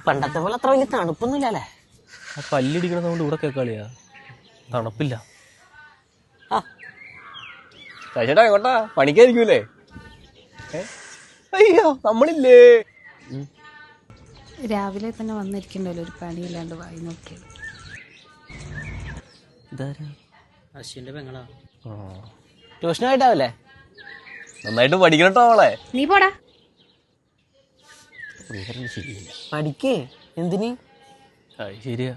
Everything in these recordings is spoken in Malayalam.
പണ്ടത്തെ പോലെ അത്ര വലിയ തണുപ്പൊന്നുമില്ലല്ലേ? ആ പല്ലിടിക്കണ സൗണ്ട് ഇവിടെ കേൾക്കാളിയാ. തണുപ്പില്ല. ചേട്ടാ എങ്ങോട്ടാ? പണിക്കായിരിക്കൂലേ? അയ്യോ നമ്മളില്ലേ. രാവിലെ തന്നെ വന്നിരിക്കണ്ടല്ലോ, ഒരു പണിയില്ലാണ്ട് വായി നോക്കിയത്. അശ്വിന്റെ പെങ്ങളാ. ട്യൂഷനായിട്ടാവല്ലേ? നന്നായിട്ട് പഠിക്കണട്ടോ അവളെ. നീ പോടാ. പഠിക്കേ എന്തിന്? ശരിയാ,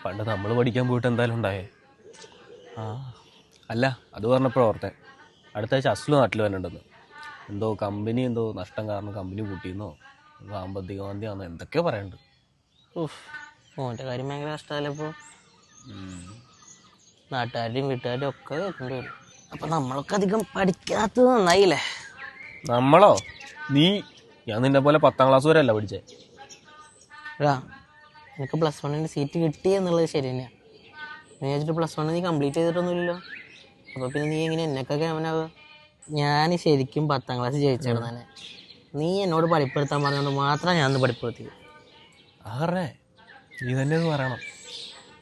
പണ്ട് നമ്മൾ പഠിക്കാൻ പോയിട്ട് എന്തായാലും ഉണ്ടായേ. അല്ല അത് പറഞ്ഞപ്പോഴാ ഓർത്തെ, അടുത്ത ആഴ്ച അസ്ലു നാട്ടിൽ വരണ്ടെന്ന്. എന്തോ കമ്പനി എന്തോ നഷ്ടം കാരണം കമ്പനി കൂട്ടിയെന്നോ സാമ്പത്തിക മന്തിയാന്നോ എന്തൊക്കെയോ പറയുന്നുണ്ട്. മോന്റെ കാര്യം ഭയങ്കര കഷ്ടമല്ലേ ഇപ്പോൾ? നാട്ടുകാരുടെയും വീട്ടുകാരുടെയും ഒക്കെ കേൾക്കേണ്ടി വരും. അപ്പൊ നമ്മളൊക്കെ അധികം പഠിക്കാത്തത് നന്നായില്ലേ? നമ്മളോ? നീ? ഞാൻ നിന്നെ പോലെ 10ാം ക്ലാസ് വരെ അല്ല പഠിച്ചേ. എനിക്ക് +1 സീറ്റ് കിട്ടി എന്നുള്ളത് ശരി തന്നെയാണ്. നീ വെച്ചിട്ട് +1 നീ കംപ്ലീറ്റ് ചെയ്തിട്ടൊന്നുമില്ലല്ലോ. അപ്പോൾ പിന്നെ നീ എങ്ങനെ എന്നൊക്കെ കേമനാവുക? ഞാൻ ശരിക്കും 10ാം ക്ലാസ് ജയിച്ചാണ് തന്നെ. നീ എന്നോട് പഠിപ്പെടുത്താൻ പറഞ്ഞുകൊണ്ട് മാത്രം ഞാനൊന്ന് പഠിപ്പെടുത്തി. ആറേ നീ തന്നെ ഒന്ന് പറയണം.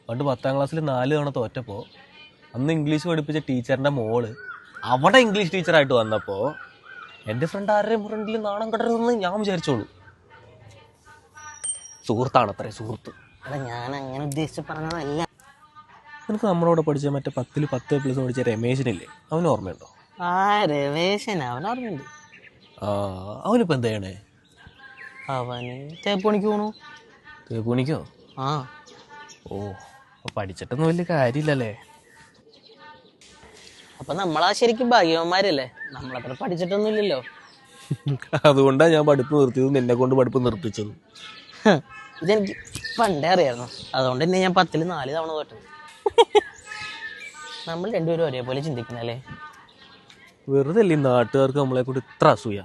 പണ്ട് 10ാം ക്ലാസ്സിൽ 4 തവണ തോറ്റപ്പോൾ അന്ന് ഇംഗ്ലീഷ് പഠിപ്പിച്ച ടീച്ചറിൻ്റെ മോള് അവിടെ ഇംഗ്ലീഷ് ടീച്ചറായിട്ട് വന്നപ്പോൾ എൻ്റെ ഫ്രണ്ട് ആരുടെയും ഫ്രണ്ടിൽ നാണം കെട്ടരുതെന്ന് ഞാൻ വിചാരിച്ചോളൂ. സുഹൃത്താണത്രേ, സുഹൃത്ത്. അല്ല, ഞാൻ അങ്ങനെ ഉദ്ദേശിച്ച് പറഞ്ഞതല്ല. നിനക്ക് നമ്മളോട് പഠിച്ച മറ്റേ 10ൽ 10+ പഠിച്ച രമേശനില്ലേ, അവന് ഓർമ്മയുണ്ടോ? രമേശൻ, അവനോർമ്മയുണ്ട്. അവനിപ്പോൾ എന്താ ചെയ്യണേ? അവന് തേപ്പണിക്ക് പോണു. തേപ്പണിക്കോ? ഓ, പഠിച്ചിട്ടൊന്നും വലിയ കാര്യമില്ലല്ലേ. അപ്പൊ നമ്മളാ ശരിക്കും ഭാഗ്യവന്മാരല്ലേ? നമ്മളത്ര പഠിച്ചിട്ടൊന്നും ഇല്ലല്ലോ. അതുകൊണ്ടാണ് ഞാൻ പഠിപ്പ് നിർത്തിയത്, നിന്നെ കൊണ്ട് പഠിപ്പ് നിർത്തിച്ചത്. ഇതെനിക്ക് പണ്ടേ അറിയായിരുന്നു. അതുകൊണ്ട് തന്നെ ഞാൻ 10ൽ 4 തവണ തോറ്റത്. നമ്മൾ രണ്ടുപേരും ഒരേപോലെ ചിന്തിക്കണല്ലേ? വെറുതെ അല്ലേ നാട്ടുകാർക്ക് നമ്മളെ കൊണ്ട് ഇത്ര അസൂയ.